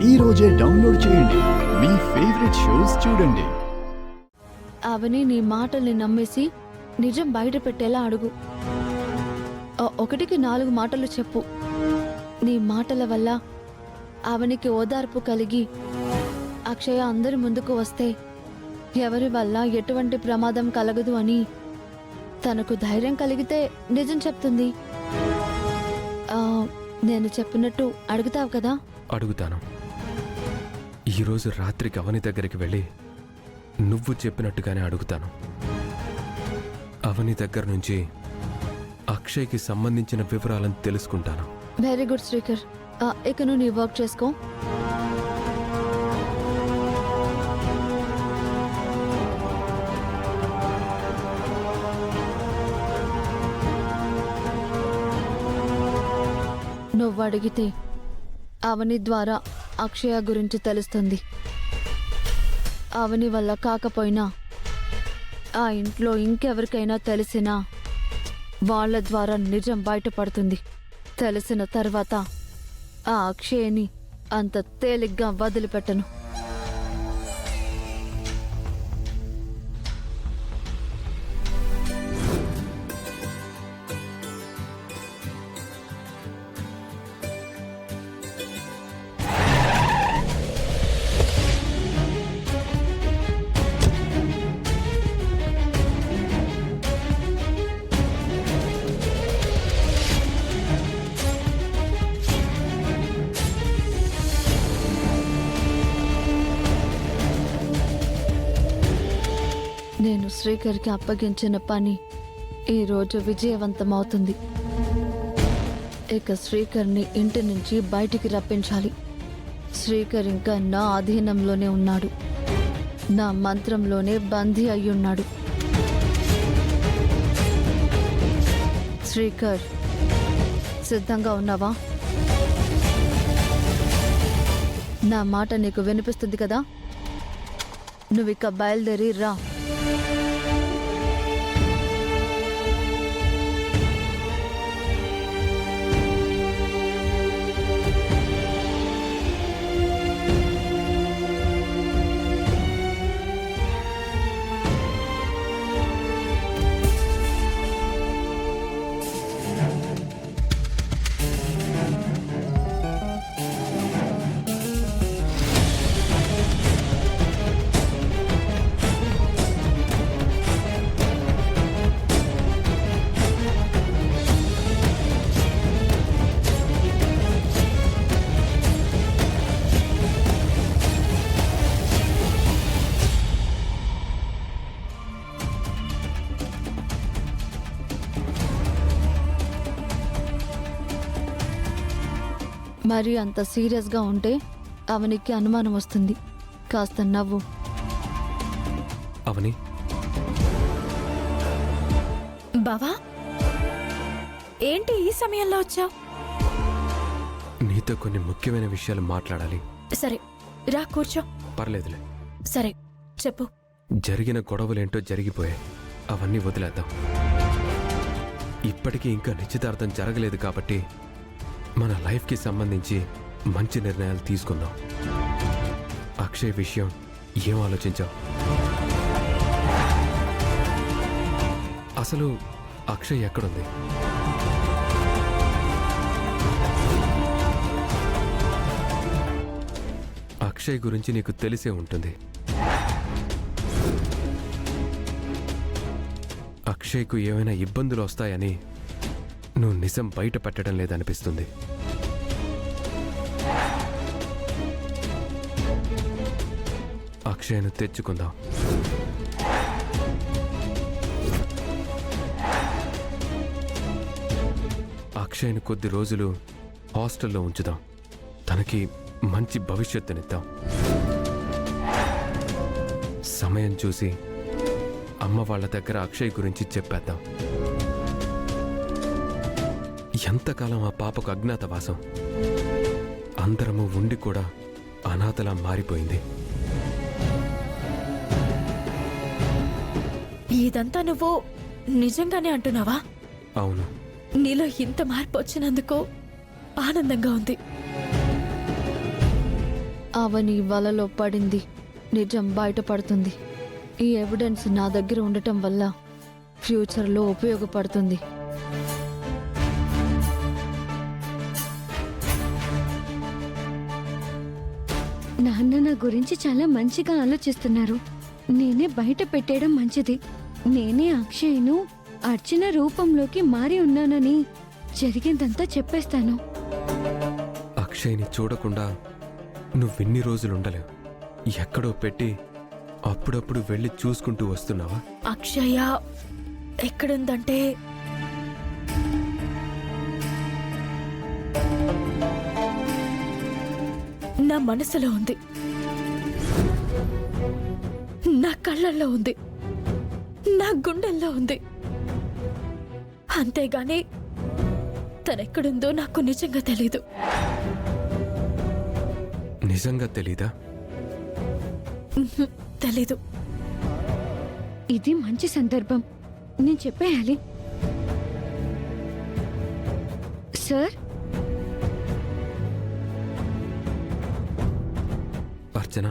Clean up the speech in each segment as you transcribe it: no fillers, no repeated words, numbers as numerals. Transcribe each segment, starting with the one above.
ఈ రోజే డౌన్లోడ్ చేయండి. మీ ఫేవరెట్ షోస్ చూడండి. అవని నీ మాటల్ని నమ్మేసి నిజం బయట పెట్టేలా అడుగు. ఒకటికి 4 మాటలు చెప్పు. నీ మాటల వల్ల అవనికి ఓదార్పు కలిగి అక్షయ అందరి ముందుకు వస్తే ఎవరి వల్ల ఎటువంటి ప్రమాదం కలగదు అని తనకు ధైర్యం కలిగితే నిజం చెప్తుంది. నేను చెప్పినట్టు అడుగుతావు కదా? అడుగుతాను. ఈరోజు రాత్రికి అవని దగ్గరికి వెళ్ళి నువ్వు చెప్పినట్టుగానే అడుగుతాను. అవని దగ్గర నుంచి అక్షయ్కి సంబంధించిన వివరాలను తెలుసుకుంటాను. Very good Srikar. ఇక నువ్వు నీ వర్క్ చేసుకో. నువ్వు అడిగితే అవని ద్వారా అక్షయ గురించి తెలుస్తుంది. అవని వల్ల కాకపోయినా ఆ ఇంట్లో ఇంకెవరికైనా తెలిసినా వాళ్ళ ద్వారా నిజం బయటపడుతుంది. తెలిసిన తర్వాత ఆ అక్షయని అంత తేలిగ్గా వదిలిపెట్టను. నేను శ్రీకర్కి అప్పగించిన పని ఈరోజు విజయవంతమవుతుంది. ఇక శ్రీకర్ని ఇంటి నుంచి బయటికి రప్పించాలి. శ్రీకర్ ఇంకా నా అధీనంలోనే ఉన్నాడు. నా మంత్రంలోనే బందీ అయ్యున్నాడు. శ్రీకర్, సిద్ధంగా ఉన్నావా? నా మాట నీకు వినిపిస్తుంది కదా? నువ్విక బయలుదేరి రా. మరి అంత సీరియస్గా ఉంటే అవనికి అనుమానం వస్తుంది. కాస్త నవ్వు. అవని, బావా, ఏంటి ఈ సమయంలో వచ్చావు? నీతో కొన్ని ముఖ్యమైన విషయాలు మాట్లాడాలి. సరే రా, కూర్చో. పర్లేదులే. సరే చెప్పు. జరిగిన గొడవలేంటో జరిగిపోయాయి. అవన్నీ వదిలేద్దాం. ఇప్పటికీ ఇంకా నిశ్చితార్థం జరగలేదు కాబట్టి మన లైఫ్కి సంబంధించి మంచి నిర్ణయాలు తీసుకుందాం. అక్షయ్ విషయం ఏం ఆలోచించావు? అసలు అక్షయ్ ఎక్కడుంది? అక్షయ్ గురించి నీకు తెలిసే ఉంటుంది. అక్షయ్కు ఏమైనా ఇబ్బందులు వస్తాయని నువ్వు నిజం బయట పెట్టడం లేదనిపిస్తుంది. అక్షయ్ను తెచ్చుకుందాం. అక్షయ్ను కొద్ది రోజులు హాస్టల్లో ఉంచుదాం. తనకి మంచి భవిష్యత్తునిద్దాం. సమయం చూసి అమ్మ వాళ్ళ దగ్గర అక్షయ్ గురించి చెప్పేద్దాం. ఎంతకాలం ఆ పాపకు అజ్ఞాతవాసం. అందరము ఉండి కూడా అనాథలా మారిపోయింది. ఇదంతా నువ్వు నిజంగానే అంటున్నావా? అవును. నీలో ఇంత మార్పు వచ్చినందుకు ఆనందంగా ఉంది. అవని వలలో పడింది. నిజం బయటపడుతుంది. ఈ ఎవిడెన్స్ నా దగ్గర ఉండటం వల్ల ఫ్యూచర్లో ఉపయోగపడుతుంది. నాన్న నా గురించి చాలా మంచిగా ఆలోచిస్తున్నారు. నేనే బయట పెట్టేయడం మంచిది. నేనే అక్షయ్ను అర్చన రూపంలోకి మారి ఉన్నానని జరిగిందంతా చెప్పేస్తాను. అక్షయ్ని చూడకుండా నువ్వెన్ని రోజులుండలేవు. ఎక్కడో పెట్టి అప్పుడప్పుడు వెళ్ళి చూసుకుంటూ వస్తున్నావా? అక్షయ ఎక్కడుందంటే నా మనసులో ఉంది, నా కళ్ళల్లో ఉంది, నా గుండెల్లో ఉంది. అంతేగాని తనెక్కడుందో నాకు నిజంగా తెలీదు. నిజంగా తెలీదా? తెలీదు. ఇది మంచి సందర్భం. నేను చెప్పేయాలి. సార్, అర్చన,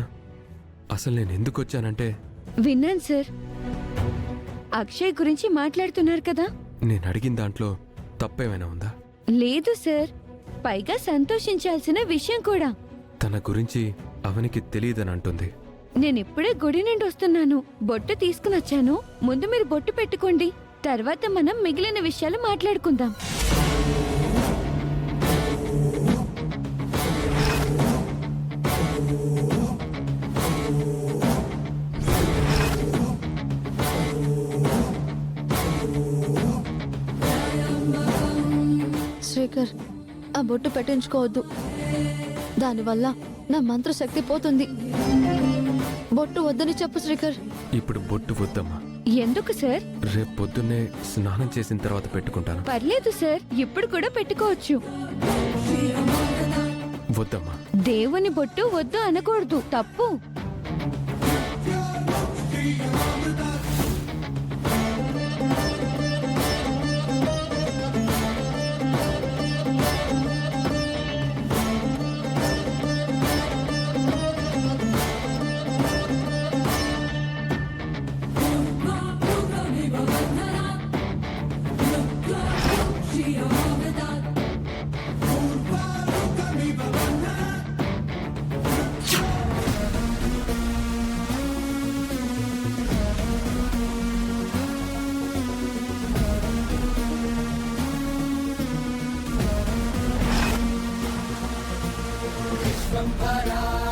అసలు నేను ఎందుకు వచ్చానంటే విన్నాను సార్. అక్షయ్ గురించి మాట్లాడుతున్నారు కదా. నేను అడిగిన దాంట్లో తప్పేమైనా ఉందా? లేదు సార్, పైగా సంతోషించాల్సిన విషయం కూడా. తన గురించి అవనికి తెలియదని అంటుంది. నేనిప్పుడే గుడి నుండి వస్తున్నాను. బొట్టు తీసుకుని వచ్చాను. ముందు మీరు బొట్టు పెట్టుకోండి, తర్వాత మనం మిగిలిన విషయాలు మాట్లాడుకుందాం. శ్రీకర్, ఆ బొట్టు పెట్టించుకోవద్దు. దానివల్ల నా మంత్రశక్తి పోతుంది. బొట్టు వద్దని చెప్పు శ్రీకర్. ఇప్పుడు బొట్టు వద్దమ్మా. ఎందుకు సార్? రేపు పొద్దున్నే స్నానం చేసిన తర్వాత పెట్టుకుంటాను. పర్లేదు సార్, ఇప్పుడు కూడా పెట్టుకోవచ్చు. వద్దమ్మా. దేవుని బొట్టు వద్దు అనకూడదు, తప్పు. Vampara